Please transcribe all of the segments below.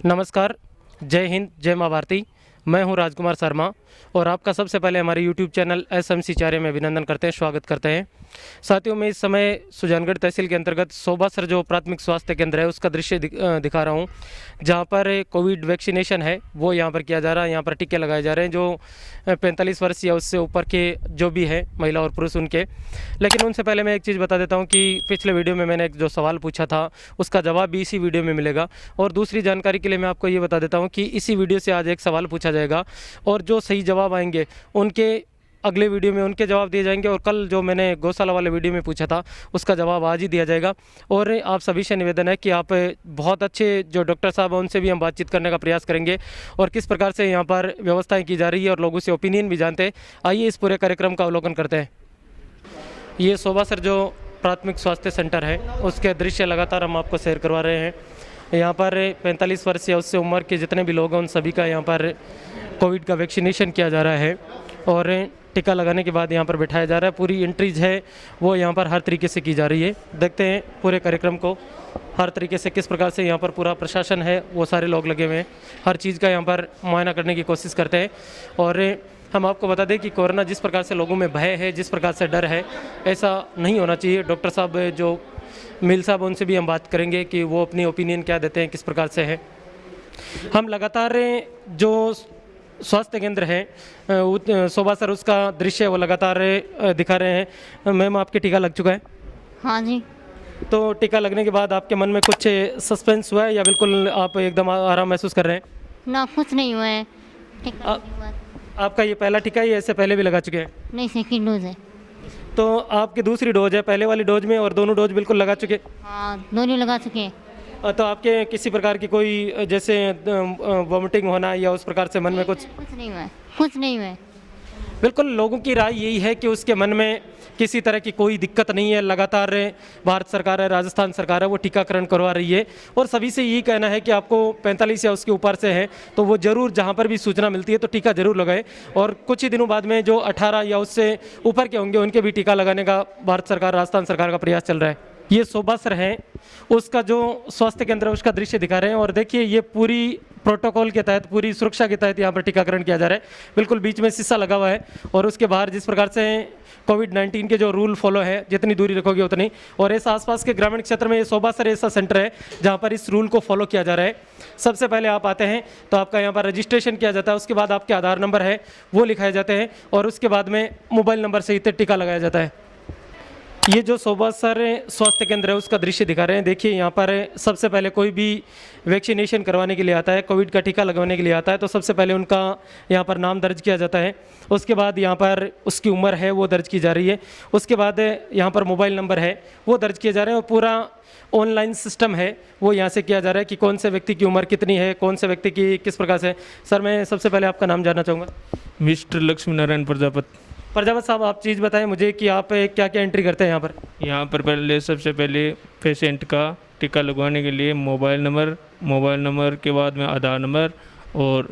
नमस्कार, जय हिंद, जय माँ भारती। मैं हूं राजकुमार शर्मा और आपका सबसे पहले हमारे यूट्यूब चैनल एसएमसी चार्य में अभिनंदन करते हैं, स्वागत करते हैं। साथियों, मैं इस समय सुजानगढ़ तहसील के अंतर्गत सोबासर जो प्राथमिक स्वास्थ्य केंद्र है उसका दृश्य दिखा रहा हूं, जहां पर कोविड वैक्सीनेशन है वो यहां पर किया जा रहा है। यहां पर टीके लगाए जा रहे हैं जो 45 वर्ष या उससे ऊपर के जो भी है महिला और पुरुष उनके। लेकिन उनसे पहले मैं एक चीज़ बता देता हूँ कि पिछले वीडियो में मैंने एक जो सवाल पूछा था उसका जवाब भी इसी वीडियो में मिलेगा। और दूसरी जानकारी के लिए मैं आपको ये बता देता हूँ कि इसी वीडियो से आज एक सवाल पूछा जाएगा और जो सही जवाब आएंगे उनके अगले वीडियो में उनके जवाब दिए जाएंगे। और कल जो मैंने गौशाला वाले वीडियो में पूछा था उसका जवाब आज ही दिया जाएगा। और आप सभी से निवेदन है कि आप बहुत अच्छे जो डॉक्टर साहब हैं उनसे भी हम बातचीत करने का प्रयास करेंगे और किस प्रकार से यहाँ पर व्यवस्थाएं की जा रही है और लोगों से ओपिनियन भी जानते हैं। आइए इस पूरे कार्यक्रम का अवलोकन करते हैं। ये सोबासर जो प्राथमिक स्वास्थ्य सेंटर है उसके दृश्य लगातार हम आपको शेयर करवा रहे हैं। यहाँ पर 45 वर्ष या उससे उम्र के जितने भी लोग हैं उन सभी का यहाँ पर कोविड का वैक्सीनेशन किया जा रहा है और टीका लगाने के बाद यहाँ पर बिठाया जा रहा है। पूरी एंट्रीज है वो यहाँ पर हर तरीके से की जा रही है। देखते हैं पूरे कार्यक्रम को हर तरीके से किस प्रकार से यहाँ पर पूरा प्रशासन है वो सारे लोग लगे हुए हैं, हर चीज़ का यहाँ पर मुआयना करने की कोशिश करते हैं। और हम आपको बता दें कि कोरोना जिस प्रकार से लोगों में भय है, जिस प्रकार से डर है, ऐसा नहीं होना चाहिए। डॉक्टर साहब जो मिल साहब उनसे भी हम बात करेंगे कि वो अपनी ओपिनियन क्या देते हैं, किस प्रकार से है। हम लगातार जो स्वास्थ्य केंद्र है सोबासर उसका दृश्य वो लगातार दिखा रहे हैं। मैम, आपके टीका लग चुका है? हाँ जी। तो टीका लगने के बाद आपके मन में कुछ सस्पेंस हुआ है या बिल्कुल आप एकदम आराम महसूस कर रहे हैं? ना, कुछ नहीं हुआ है। टीका लगने के बाद। आपका ये पहला टीका ही है, इससे पहले भी लगा चुके हैं? नहीं, सेकंड डोज है। तो आपकी दूसरी डोज है पहले वाली डोज में और दोनों डोज बिल्कुल लगा चुके? हाँ, दोनों लगा चुके हैं। तो आपके किसी प्रकार की कोई जैसे वॉमिटिंग होना या उस प्रकार से मन में कुछ? कुछ नहीं हुआ है, कुछ नहीं हुआ है। बिल्कुल, लोगों की राय यही है कि उसके मन में किसी तरह की कोई दिक्कत नहीं है। लगातार भारत सरकार है, राजस्थान सरकार है, वो टीकाकरण करवा रही है और सभी से यही कहना है कि आपको 45 या उसके ऊपर से है तो वो ज़रूर जहाँ पर भी सूचना मिलती है तो टीका ज़रूर लगाए। और कुछ ही दिनों बाद में जो 18 या उससे ऊपर के होंगे उनके भी टीका लगाने का भारत सरकार, राजस्थान सरकार का प्रयास चल रहा है। ये सोबासर है उसका जो स्वास्थ्य केंद्र है उसका दृश्य दिखा रहे हैं और देखिए ये पूरी प्रोटोकॉल के तहत, पूरी सुरक्षा के तहत यहाँ पर टीकाकरण किया जा रहा है। बिल्कुल बीच में शीशा लगा हुआ है और उसके बाहर जिस प्रकार से कोविड-19 के जो रूल फॉलो है, जितनी दूरी रखोगे उतनी। और ऐसा आसपास के ग्रामीण क्षेत्र में ये सोबासर ऐसा सेंटर है जहाँ पर इस रूल को फॉलो किया जा रहा है। सबसे पहले आप आते हैं तो आपका यहाँ पर रजिस्ट्रेशन किया जाता है, उसके बाद आपके आधार नंबर है वो लिखाए जाते हैं और उसके बाद में मोबाइल नंबर से ही टीका लगाया जाता है। ये जो सोबासर स्वास्थ्य केंद्र है उसका दृश्य दिखा रहे हैं। देखिए यहाँ पर सबसे पहले कोई भी वैक्सीनेशन करवाने के लिए आता है, कोविड का टीका लगवाने के लिए आता है तो सबसे पहले उनका यहाँ पर नाम दर्ज किया जाता है। उसके बाद यहाँ पर उसकी उम्र है वो दर्ज की जा रही है। उसके बाद यहाँ पर मोबाइल नंबर है वो दर्ज किए जा रहे हैं और पूरा ऑनलाइन सिस्टम है वो यहाँ से किया जा रहा है कि कौन से व्यक्ति की उम्र कितनी है, कौन से व्यक्ति की किस प्रकार से। सर, मैं सबसे पहले आपका नाम जानना चाहूँगा। मिस्टर लक्ष्मी नारायण प्रजापति। प्रजापत साहब, आप चीज़ बताएं मुझे कि आप क्या क्या एंट्री करते हैं यहाँ पर? यहाँ पर पहले सबसे पहले पेशेंट का टीका लगवाने के लिए मोबाइल नंबर के बाद में आधार नंबर और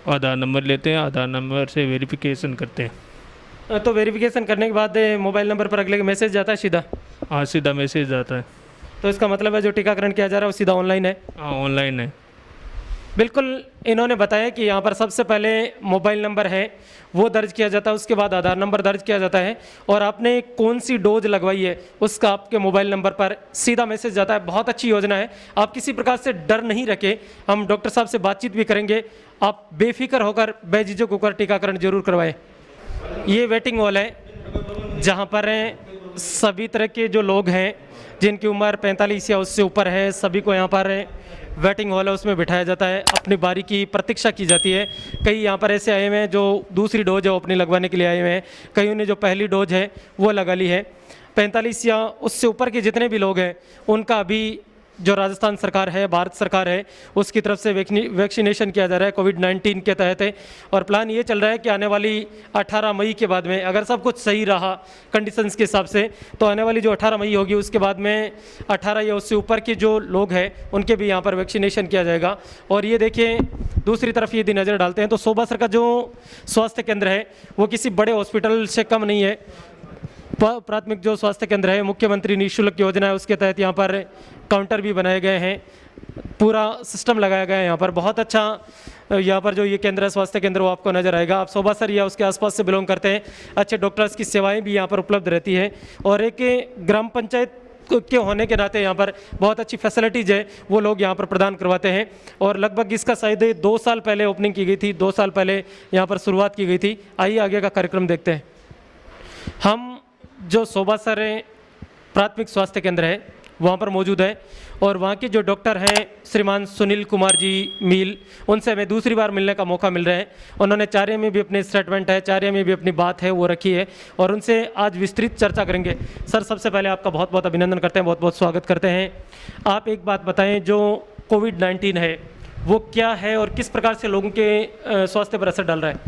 आधार नंबर लेते हैं। आधार नंबर से वेरिफिकेशन करते हैं। तो वेरिफिकेशन करने के बाद मोबाइल नंबर पर अगले मैसेज जाता है सीधा? हाँ, सीधा मैसेज आता है। तो इसका मतलब है जो टीकाकरण किया जा रहा है वो सीधा ऑनलाइन है? हाँ, ऑनलाइन है। बिल्कुल, इन्होंने बताया कि यहाँ पर सबसे पहले मोबाइल नंबर है वो दर्ज किया जाता है, उसके बाद आधार नंबर दर्ज किया जाता है और आपने कौन सी डोज लगवाई है उसका आपके मोबाइल नंबर पर सीधा मैसेज जाता है। बहुत अच्छी योजना है। आप किसी प्रकार से डर नहीं रखें, हम डॉक्टर साहब से बातचीत भी करेंगे। आप बेफिक्र होकर, बेझिझक होकर टीकाकरण जरूर करवाएं। ये वेटिंग हॉल है जहाँ पर सभी तरह के जो लोग हैं जिनकी उम्र 45 या उससे ऊपर है सभी को यहाँ पर वेटिंग हॉल है उसमें बिठाया जाता है, अपनी बारी की प्रतीक्षा की जाती है। कई यहाँ पर ऐसे आए हुए हैं जो दूसरी डोज है वो अपनी लगवाने के लिए आए हुए हैं, कईयों ने जो पहली डोज है वो लगा ली है। 45 या उससे ऊपर के जितने भी लोग हैं उनका अभी जो राजस्थान सरकार है, भारत सरकार है, उसकी तरफ से वैक्सीनेशन किया जा रहा है कोविड-19 के तहत है। और प्लान ये चल रहा है कि आने वाली 18 मई के बाद में अगर सब कुछ सही रहा कंडीशंस के हिसाब से तो आने वाली जो 18 मई होगी उसके बाद में 18 या उससे ऊपर के जो लोग हैं उनके भी यहाँ पर वैक्सीनेशन किया जाएगा। और ये देखिए दूसरी तरफ यदि नज़र डालते हैं तो सोबासर का जो स्वास्थ्य केंद्र है वो किसी बड़े हॉस्पिटल से कम नहीं है। प्राथमिक जो स्वास्थ्य केंद्र है, मुख्यमंत्री निःशुल्क योजना है, उसके तहत यहाँ पर काउंटर भी बनाए गए हैं, पूरा सिस्टम लगाया गया है यहाँ पर। बहुत अच्छा यहाँ पर जो ये केंद्र है, स्वास्थ्य केंद्र, वो आपको नजर आएगा। आप सोबासर या उसके आसपास से बिलोंग करते हैं, अच्छे डॉक्टर्स की सेवाएं भी यहाँ पर उपलब्ध रहती है, और एक ग्राम पंचायत के होने के नाते यहाँ पर बहुत अच्छी फैसिलिटीज़ है वो लोग यहाँ पर प्रदान करवाते हैं। और लगभग इसका शायद 2 साल पहले ओपनिंग की गई थी, 2 साल पहले यहाँ पर शुरुआत की गई थी। आइए आगे का कार्यक्रम देखते हैं। हम जो सोबासर प्राथमिक स्वास्थ्य केंद्र है वहाँ पर मौजूद है, और वहाँ के जो डॉक्टर हैं श्रीमान सुनील कुमार जी मील, उनसे हमें दूसरी बार मिलने का मौका मिल रहा है। उन्होंने चार्य में भी अपनी स्टेटमेंट है, चार्य में भी अपनी बात है वो रखी है, और उनसे आज विस्तृत चर्चा करेंगे। सर, सबसे पहले आपका बहुत बहुत अभिनंदन करते हैं, बहुत बहुत स्वागत करते हैं। आप एक बात बताएं, जो कोविड-19 है वो क्या है और किस प्रकार से लोगों के स्वास्थ्य पर असर डाल रहा है?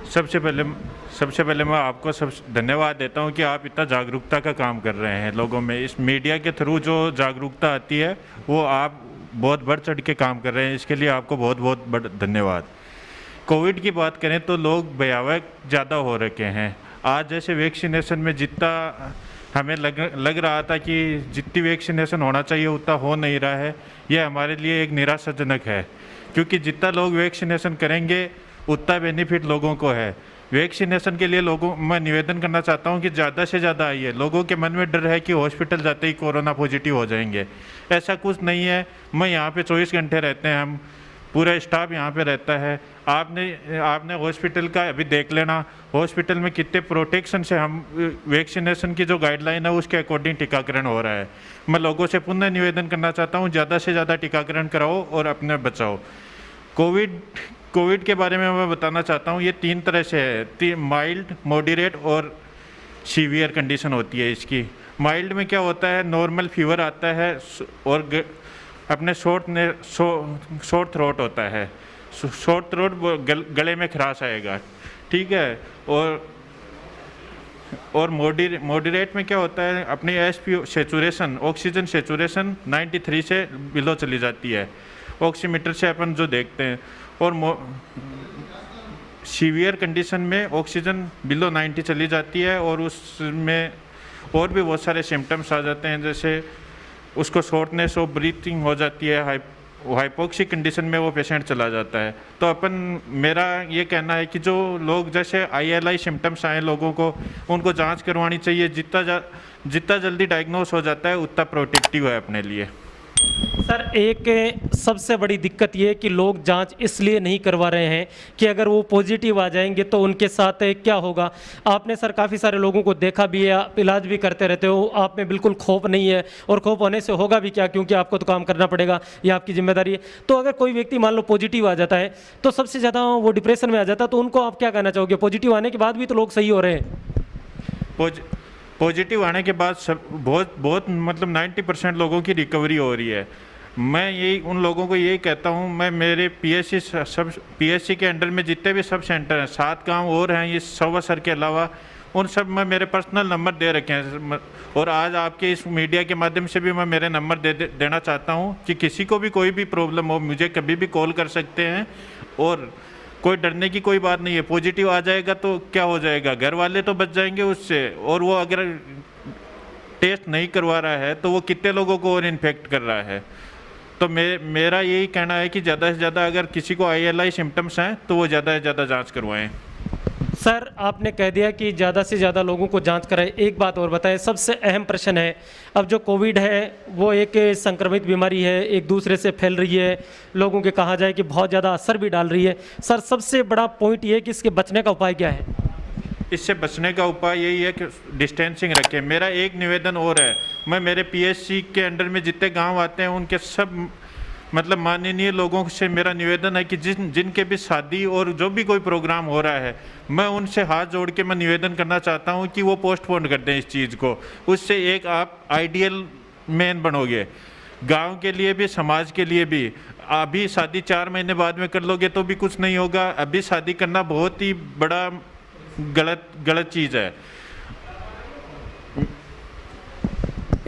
सबसे पहले मैं आपको धन्यवाद देता हूं कि आप इतना जागरूकता का काम कर रहे हैं लोगों में। इस मीडिया के थ्रू जो जागरूकता आती है वो आप बहुत बढ़ चढ़ के काम कर रहे हैं, इसके लिए आपको बहुत बहुत धन्यवाद। कोविड की बात करें तो लोग भयावह ज़्यादा हो रखे हैं। आज जैसे वैक्सीनेशन में जितना हमें लग रहा था कि जितनी वैक्सीनेशन होना चाहिए उतना हो नहीं रहा है, यह हमारे लिए एक निराशाजनक है, क्योंकि जितना लोग वैक्सीनेशन करेंगे उतना बेनिफिट लोगों को है। वैक्सीनेशन के लिए मैं निवेदन करना चाहता हूं कि ज़्यादा से ज़्यादा आइए। लोगों के मन में डर है कि हॉस्पिटल जाते ही कोरोना पॉजिटिव हो जाएंगे, ऐसा कुछ नहीं है। मैं यहाँ पे 24 घंटे रहते हैं, हम पूरा स्टाफ यहाँ पे रहता है। आपने हॉस्पिटल का अभी देख लेना, हॉस्पिटल में कितने प्रोटेक्शन से हम वैक्सीनेशन की जो गाइडलाइन है उसके अकॉर्डिंग टीकाकरण हो रहा है। मैं लोगों से पुनः निवेदन करना चाहता हूँ, ज़्यादा से ज़्यादा टीकाकरण कराओ और अपने बचाओ। कोविड के बारे में मैं बताना चाहता हूँ, ये 3 तरह से है, माइल्ड, मॉडरेट और सीवियर कंडीशन होती है इसकी। माइल्ड में क्या होता है, नॉर्मल फीवर आता है और अपने शॉर्ट थ्रोट होता है, शॉर्ट थ्रोट, गले में खराश आएगा, ठीक है। और मॉडरेट में क्या होता है, अपनी एसपी सेचुरेशन, ऑक्सीजन सेचुरेशन 93 से बिलो चली जाती है, ऑक्सीमीटर से अपन जो देखते हैं। और सीवियर कंडीशन में ऑक्सीजन बिलो 90 चली जाती है, और उसमें और भी बहुत सारे सिम्टम्स आ जाते हैं, जैसे उसको शॉर्टनेस ऑफ ब्रीथिंग हो जाती है, हाइपोक्सिक कंडीशन में वो पेशेंट चला जाता है। तो मेरा ये कहना है कि जो लोग जैसे ILI सिम्टम्स आए लोगों को, उनको जांच करवानी चाहिए। जितना जल्दी डायग्नोस हो जाता है उतना प्रोटेक्टिव है अपने लिए। सर, एक सबसे बड़ी दिक्कत ये है कि लोग जांच इसलिए नहीं करवा रहे हैं कि अगर वो पॉजिटिव आ जाएंगे तो उनके साथ क्या होगा। आपने सर काफ़ी सारे लोगों को देखा भी है, आप इलाज भी करते रहते हो, आप में बिल्कुल खौफ नहीं है, और खौफ होने से होगा भी क्या, क्योंकि आपको तो काम करना पड़ेगा, ये आपकी जिम्मेदारी है। तो अगर कोई व्यक्ति मान लो पॉजिटिव आ जाता है तो सबसे ज़्यादा वो डिप्रेशन में आ जाता है, तो उनको आप क्या कहना चाहोगे? पॉजिटिव आने के बाद भी तो लोग सही हो रहे हैं। पॉजिटिव आने के बाद बहुत मतलब 90% लोगों की रिकवरी हो रही है। मैं यही उन लोगों को यही कहता हूँ, मैं मेरे PSC के अंडर में जितने भी सब सेंटर हैं, 7 गांव और हैं ये सोबासर के अलावा, उन सब में मेरे पर्सनल नंबर दे रखे हैं। और आज आपके इस मीडिया के माध्यम से भी मैं मेरे नंबर देना चाहता हूँ कि किसी को भी कोई भी प्रॉब्लम हो मुझे कभी भी कॉल कर सकते हैं, और कोई डरने की कोई बात नहीं है। पॉजिटिव आ जाएगा तो क्या हो जाएगा, घर वाले तो बच जाएंगे उससे, और वो अगर टेस्ट नहीं करवा रहा है तो वो कितने लोगों को और इन्फेक्ट कर रहा है। तो मेरा यही कहना है कि ज़्यादा से ज़्यादा अगर किसी को ILI सिम्टम्स हैं तो वो ज़्यादा से ज़्यादा जांच करवाएं। सर, आपने कह दिया कि ज़्यादा से ज़्यादा लोगों को जांच कराएं। एक बात और बताएं, सबसे अहम प्रश्न है, अब जो कोविड है वो एक संक्रमित बीमारी है, एक दूसरे से फैल रही है, लोगों के कहा जाए कि बहुत ज़्यादा असर भी डाल रही है। सर, सबसे बड़ा पॉइंट ये है कि इसके बचने का उपाय क्या है? इससे बचने का उपाय यही है कि डिस्टेंसिंग रखें। मेरा एक निवेदन और है, मैं मेरे PSC के अंडर में जितने गांव आते हैं उनके सब मतलब माननीय लोगों से मेरा निवेदन है कि जिनके भी शादी और जो भी कोई प्रोग्राम हो रहा है, मैं उनसे हाथ जोड़ के मैं निवेदन करना चाहता हूं कि वो पोस्टपोन कर दें इस चीज़ को। उससे एक आप आइडियल मैन बनोगे, गांव के लिए भी समाज के लिए भी। अभी शादी 4 महीने बाद में कर लोगे तो भी कुछ नहीं होगा, अभी शादी करना बहुत ही बड़ा गलत चीज़ है।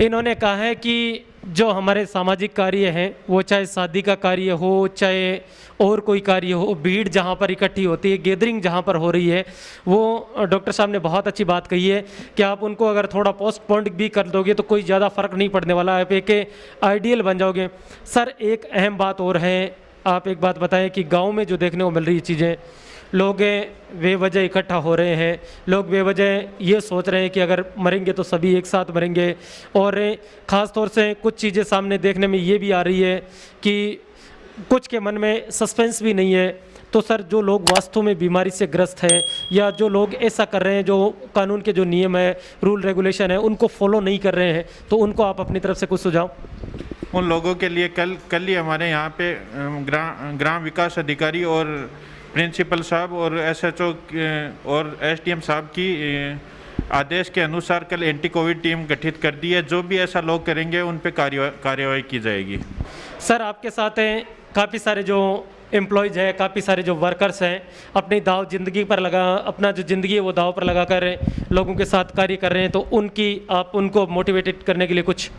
इन्होंने कहा है कि जो हमारे सामाजिक कार्य हैं, वो चाहे शादी का कार्य हो, चाहे और कोई कार्य हो, भीड़ जहाँ पर इकट्ठी होती है, गैदरिंग जहाँ पर हो रही है, वो डॉक्टर साहब ने बहुत अच्छी बात कही है कि आप उनको अगर थोड़ा पोस्टपोन भी कर दोगे तो कोई ज़्यादा फ़र्क नहीं पड़ने वाला है, आप एक आइडियल बन जाओगे। सर एक अहम बात और है, आप एक बात बताएं कि गांव में जो देखने को मिल रही चीज़ें, लोग बेवजह इकट्ठा हो रहे हैं, लोग बेवजह ये सोच रहे हैं कि अगर मरेंगे तो सभी एक साथ मरेंगे, और ख़ास तौर से कुछ चीज़ें सामने देखने में ये भी आ रही है कि कुछ के मन में सस्पेंस भी नहीं है। तो सर जो लोग वास्तव में बीमारी से ग्रस्त हैं, या जो लोग ऐसा कर रहे हैं, जो कानून के जो नियम है, रूल रेगुलेशन है, उनको फॉलो नहीं कर रहे हैं, तो उनको आप अपनी तरफ से कुछ सुझाव। उन लोगों के लिए कल ही हमारे यहाँ पे ग्राम विकास अधिकारी और प्रिंसिपल साहब और SHO और SDM साहब की आदेश के अनुसार कल एंटी कोविड टीम गठित कर दी है। जो भी ऐसा लोग करेंगे उन पे कार्यवाही की जाएगी। सर आपके साथ हैं काफ़ी सारे जो एम्प्लॉयज़ हैं, काफ़ी सारे जो वर्कर्स हैं, अपनी दाव ज़िंदगी पर अपना जो ज़िंदगी है वो दाव पर लगा कर लोगों के साथ कार्य कर रहे हैं, तो आप उनको मोटिवेटेड करने के लिए कुछ।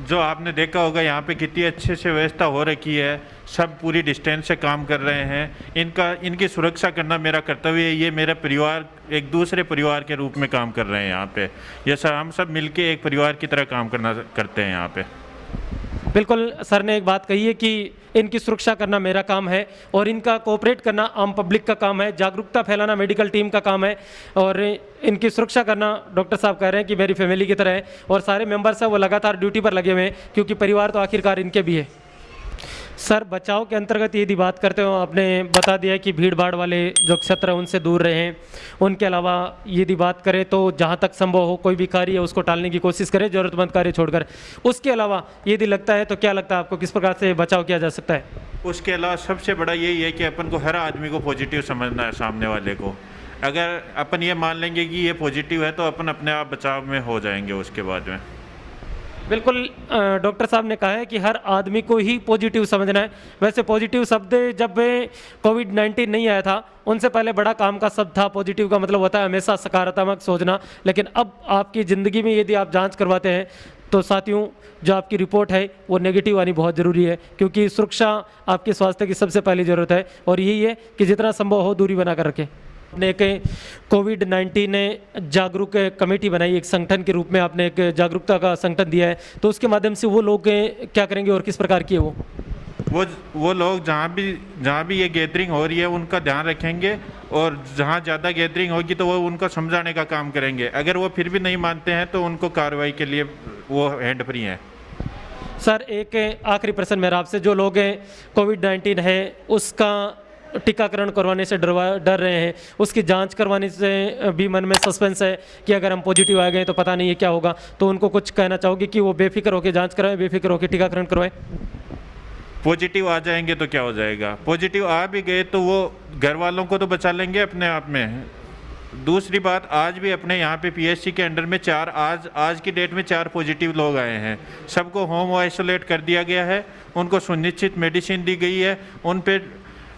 जो आपने देखा होगा यहाँ पे कितनी अच्छे से व्यवस्था हो रखी है, सब पूरी डिस्टेंस से काम कर रहे हैं। इनकी सुरक्षा करना मेरा कर्तव्य है। ये मेरा परिवार, एक दूसरे परिवार के रूप में काम कर रहे हैं यहाँ पे। ये सब हम सब मिलके एक परिवार की तरह काम करते हैं यहाँ पे। बिल्कुल सर ने एक बात कही है कि इनकी सुरक्षा करना मेरा काम है, और इनका कोऑपरेट करना आम पब्लिक का काम है, जागरूकता फैलाना मेडिकल टीम का काम है, और इनकी सुरक्षा करना डॉक्टर साहब कह रहे हैं कि मेरी फैमिली की तरह है, और सारे मेंबर्स हैं वो लगातार ड्यूटी पर लगे हुए हैं, क्योंकि परिवार तो आखिरकार इनके भी है। सर बचाव के अंतर्गत यदि बात करते हो, आपने बता दिया कि भीड़ भाड़ वाले जो क्षेत्र हैं उनसे दूर रहें। उनके अलावा यदि बात करें तो जहां तक संभव हो कोई भी कार्य है उसको टालने की कोशिश करें, ज़रूरतमंद कार्य छोड़कर। उसके अलावा यदि लगता है तो क्या लगता है आपको, किस प्रकार से बचाव किया जा सकता है? उसके अलावा सबसे बड़ा यही है कि अपन को हर आदमी को पॉजिटिव समझना है। सामने वाले को अगर अपन ये मान लेंगे कि ये पॉजिटिव है तो अपन अपने आप बचाव में हो जाएंगे उसके बाद में। बिल्कुल डॉक्टर साहब ने कहा है कि हर आदमी को ही पॉजिटिव समझना है। वैसे पॉजिटिव शब्द जब कोविड-19 नहीं आया था उनसे पहले बड़ा काम का शब्द था। पॉजिटिव का मतलब होता है हमेशा सकारात्मक सोचना, लेकिन अब आपकी ज़िंदगी में यदि आप जांच करवाते हैं तो साथियों जो आपकी रिपोर्ट है वो नेगेटिव आनी बहुत ज़रूरी है, क्योंकि सुरक्षा आपके स्वास्थ्य की सबसे पहली ज़रूरत है, और यही है कि जितना संभव हो दूरी बना कर रखें। आपने एक कोविड-19 ने जागरूक कमेटी बनाई, एक संगठन के रूप में आपने एक जागरूकता का संगठन दिया है, तो उसके माध्यम से वो लोग क्या करेंगे और किस प्रकार की है वो लोग जहाँ भी ये गैदरिंग हो रही है उनका ध्यान रखेंगे, और जहाँ ज़्यादा गैदरिंग होगी तो वो उनको समझाने का काम करेंगे। अगर वो फिर भी नहीं मानते हैं तो उनको कार्रवाई के लिए वो हैंड फ्री हैं। सर एक आखिरी प्रश्न मेरा आपसे, जो लोग कोविड-19 है उसका टीकाकरण करवाने से डर रहे हैं, उसकी जांच करवाने से भी मन में सस्पेंस है कि अगर हम पॉजिटिव आ गए तो पता नहीं है क्या होगा, तो उनको कुछ कहना चाहोगे कि वो बेफिक्र होकर जांच कराएं, बेफिक्र होकर टीकाकरण करवाएं? पॉजिटिव आ जाएंगे तो क्या हो जाएगा, पॉजिटिव आ भी गए तो वो घर वालों को तो बचा लेंगे अपने आप में। दूसरी बात, आज भी अपने यहाँ पे PSC के अंडर में आज की डेट में 4 पॉजिटिव लोग आए हैं। सबको होम आइसोलेट कर दिया गया है, उनको सुनिश्चित मेडिसिन दी गई है, उन पे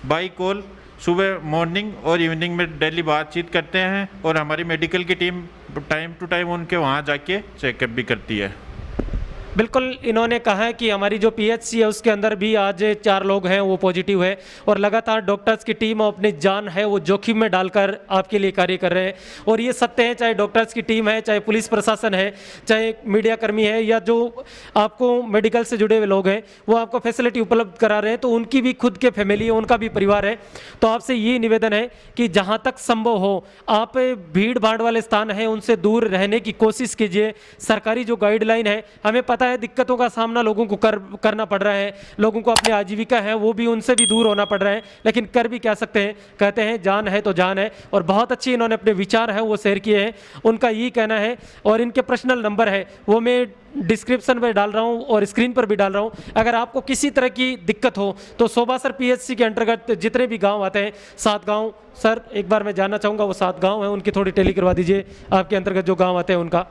बाई कॉल सुबह मॉर्निंग और इवनिंग में डेली बातचीत करते हैं, और हमारी मेडिकल की टीम टाइम टू टाइम उनके वहाँ जाके चेकअप भी करती है। बिल्कुल इन्होंने कहा है कि हमारी जो PHC है उसके अंदर भी आज 4 लोग हैं वो पॉजिटिव है, और लगातार डॉक्टर्स की टीम अपनी जान है वो जोखिम में डालकर आपके लिए कार्य कर रहे हैं। और ये सत्य है, चाहे डॉक्टर्स की टीम है, चाहे पुलिस प्रशासन है, चाहे मीडिया कर्मी है, या जो आपको मेडिकल से जुड़े हुए लोग हैं वो आपको फैसिलिटी उपलब्ध करा रहे हैं, तो उनकी भी खुद के फैमिली है, उनका भी परिवार है। तो आपसे ये निवेदन है कि जहाँ तक संभव हो आप भीड़ भाड़ वाले स्थान हैं उनसे दूर रहने की कोशिश कीजिए। सरकारी जो गाइडलाइन है, हमें पता है दिक्कतों का सामना लोगों को करना पड़ रहा है, लोगों को अपनी आजीविका है वो भी उनसे भी दूर होना पड़ रहा है, लेकिन कर भी क्या सकते हैं। कहते हैं जान है तो जान है, और बहुत अच्छी इन्होंने अपने विचार है वो शेयर किए हैं। उनका यही कहना है, और इनके पर्सनल नंबर है वो मैं डिस्क्रिप्शन में डाल रहा हूँ और स्क्रीन पर भी डाल रहा हूँ। अगर आपको किसी तरह की दिक्कत हो तो सोबासर PHC के अंतर्गत जितने भी गांव आते हैं, 7 गांव, सर एक बार मैं जानना चाहूँगा वो 7 गांव हैं उनकी थोड़ी टेली करवा दीजिए, आपके अंतर्गत जो गांव आते हैं उनका।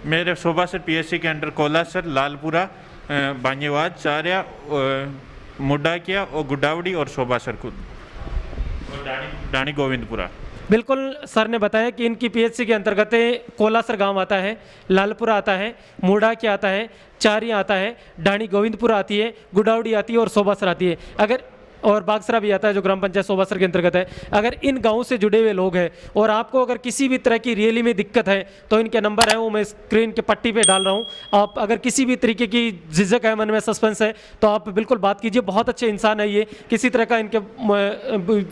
मेरे सोबासर PHC के अंडर कोलासर, लालपुरा, बांगेवाद, चारिया, मुड्डाकिया और गुड्डावड़ी और सोबासर खुद, डाणी गोविंदपुरा। बिल्कुल सर ने बताया कि इनकी पीएचसी के अंतर्गत कोलासर गांव आता है, लालपुरा आता है, मुड़ाके आता है, चारियाँ आता है, ढाणी गोविंदपुरा आती है, गुडावड़ी आती है और सोबासर आती है। अगर और बागसरा भी आता है जो ग्राम पंचायत सोबासर के अंतर्गत है। अगर इन गाँव से जुड़े हुए लोग हैं और आपको अगर किसी भी तरह की रियली में दिक्कत है तो इनके नंबर है वो मैं स्क्रीन के पट्टी पे डाल रहा हूँ। आप अगर किसी भी तरीके की झिझक है, मन में सस्पेंस है, तो आप बिल्कुल बात कीजिए। बहुत अच्छे इंसान है ये, किसी तरह का इनके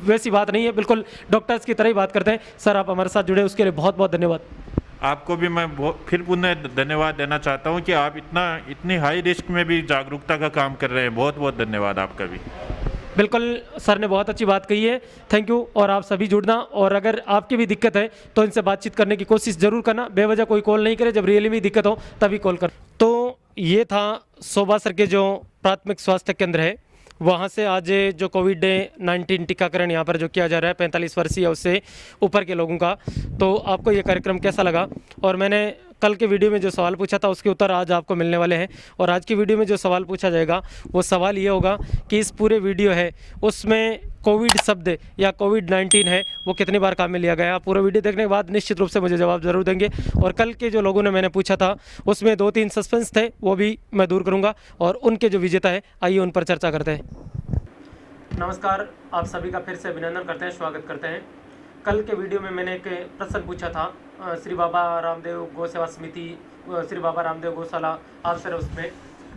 वैसी बात नहीं है, बिल्कुल डॉक्टर्स की तरह ही बात करते हैं। सर आप हमारे साथ जुड़े उसके लिए बहुत बहुत धन्यवाद। आपको भी मैं फिर पुनः धन्यवाद देना चाहता हूं कि आप इतनी हाई रिस्क में भी जागरूकता का काम कर रहे हैं। बहुत बहुत धन्यवाद आपका भी। बिल्कुल सर ने बहुत अच्छी बात कही है, थैंक यू। और आप सभी जुड़ना, और अगर आपकी भी दिक्कत है तो इनसे बातचीत करने की कोशिश जरूर करना। बेवजह कोई कॉल नहीं करे, जब रियली में दिक्कत हो तभी कॉल कर। तो ये था सोबासर के जो प्राथमिक स्वास्थ्य केंद्र है, वहाँ से आज जो कोविड-19 टीकाकरण यहाँ पर जो किया जा रहा है 45 वर्षीय या उससे ऊपर के लोगों का। तो आपको ये कार्यक्रम कैसा लगा? और मैंने कल के वीडियो में जो सवाल पूछा था उसके उत्तर आज आपको मिलने वाले हैं। और आज की वीडियो में जो सवाल पूछा जाएगा वो सवाल ये होगा कि इस पूरे वीडियो है उसमें कोविड शब्द या कोविड-19 है वो कितनी बार काम में लिया गया। आप पूरा वीडियो देखने के बाद निश्चित रूप से मुझे जवाब जरूर देंगे। और कल के जो लोगों ने मैंने पूछा था उसमें 2-3 सस्पेंस थे, वो भी मैं दूर करूँगा। और उनके जो विजेता है आइए उन पर चर्चा करते हैं। नमस्कार, आप सभी का फिर से अभिनंदन करते हैं, स्वागत करते हैं। कल के वीडियो में मैंने एक प्रश्न पूछा था श्री बाबा रामदेव गौ सेवा समिति, श्री बाबा रामदेव गौशाला आश्रय उसमें,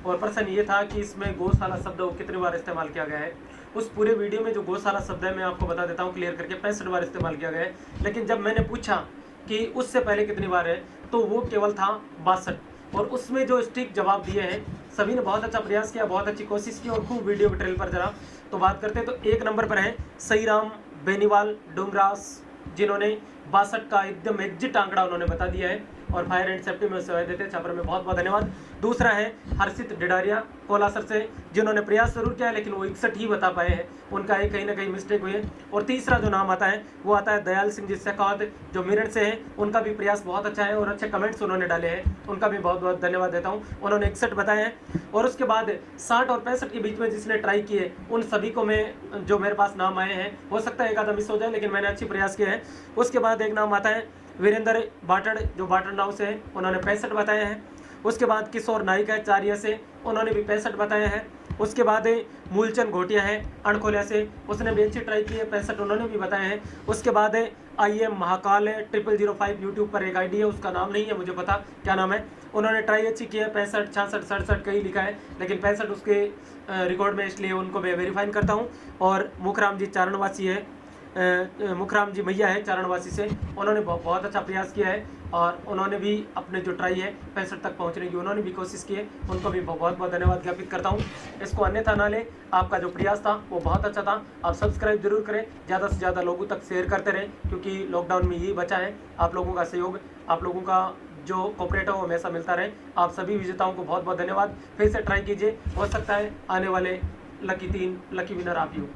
और प्रश्न ये था कि इसमें गौशाला शब्द कितनी बार इस्तेमाल किया गया है। उस पूरे वीडियो में जो गौशाला शब्द है मैं आपको बता देता हूँ क्लियर करके, 65 बार इस्तेमाल किया गया है। लेकिन जब मैंने पूछा कि उससे पहले कितनी बार है तो वो केवल था 62। और उसमें जो स्टिक जवाब दिए हैं सभी ने बहुत अच्छा प्रयास किया, बहुत अच्छी कोशिश की। और खूब वीडियो ट्रेल पर जरा तो बात करते हैं तो 1 नंबर पर है सही राम बेनीवाल डुमरास, जिन्होंने 62 का एकदम एग्जिट आंकड़ा उन्होंने बता दिया है और फायर एंड सेफ्टी में सेवाएं देते हैं छापर में, बहुत बहुत धन्यवाद। दूसरा है हर्षित डिडारिया कोलासर से, जिन्होंने प्रयास जरूर किया है लेकिन वो 61 ही बता पाए हैं, उनका एक कहीं ना कहीं मिस्टेक हुई है। और तीसरा जो नाम आता है वो आता है दयाल सिंह जी शेखावत, जो मेरठ से हैं, उनका भी प्रयास बहुत अच्छा है और अच्छे कमेंट्स उन्होंने डाले हैं, उनका भी बहुत बहुत धन्यवाद देता हूँ। उन्होंने 61 बताए हैं। और उसके बाद 60 और 65 के बीच में जिसने ट्राई किए उन सभी को मैं जो मेरे पास नाम आए हैं, हो सकता है एक आधा मिस हो जाए लेकिन मैंने अच्छी प्रयास किए हैं। उसके बाद एक नाम आता है वीरेंद्र बाटड़, जो बाटड़ नाव से हैं, उन्होंने 65 बताए हैं। उसके बाद किशोर नाइक है चारिया से, उन्होंने भी 65 बताए हैं। उसके बाद मूलचंद घोटिया है अणखोलिया से, उसने भी अच्छी ट्राई की है, 65 उन्होंने भी बताए हैं। उसके बाद IM महाकाल है 0005 यूट्यूब पर एक आईडी है, उसका नाम नहीं है मुझे पता क्या नाम है, उन्होंने ट्राई अच्छी की है, 65 66 67 कहीं लिखा है लेकिन 65 उसके रिकॉर्ड में, इसलिए उनको मैं वेरीफाइन करता हूँ। और मुखराम जी चारणवासी है, मुखराम जी मैया है चारणवासी से, उन्होंने बहुत अच्छा प्रयास किया है और उन्होंने भी अपने जो ट्राई है 65 तक पहुंचने की उन्होंने भी कोशिश की है, उनको भी बहुत बहुत धन्यवाद ज्ञापित करता हूं। इसको अन्यथा ना ले, आपका जो प्रयास था वो बहुत अच्छा था। आप सब्सक्राइब जरूर करें, ज़्यादा से ज़्यादा लोगों तक शेयर करते रहें, क्योंकि लॉकडाउन में यही बचा है आप लोगों का सहयोग, आप लोगों का जो कोऑपरेट है वो हमेशा मिलता रहे। आप सभी विजेताओं को बहुत बहुत धन्यवाद। फिर से ट्राई कीजिए, हो सकता है आने वाले लकी 3 लकी विनर आप ही हो।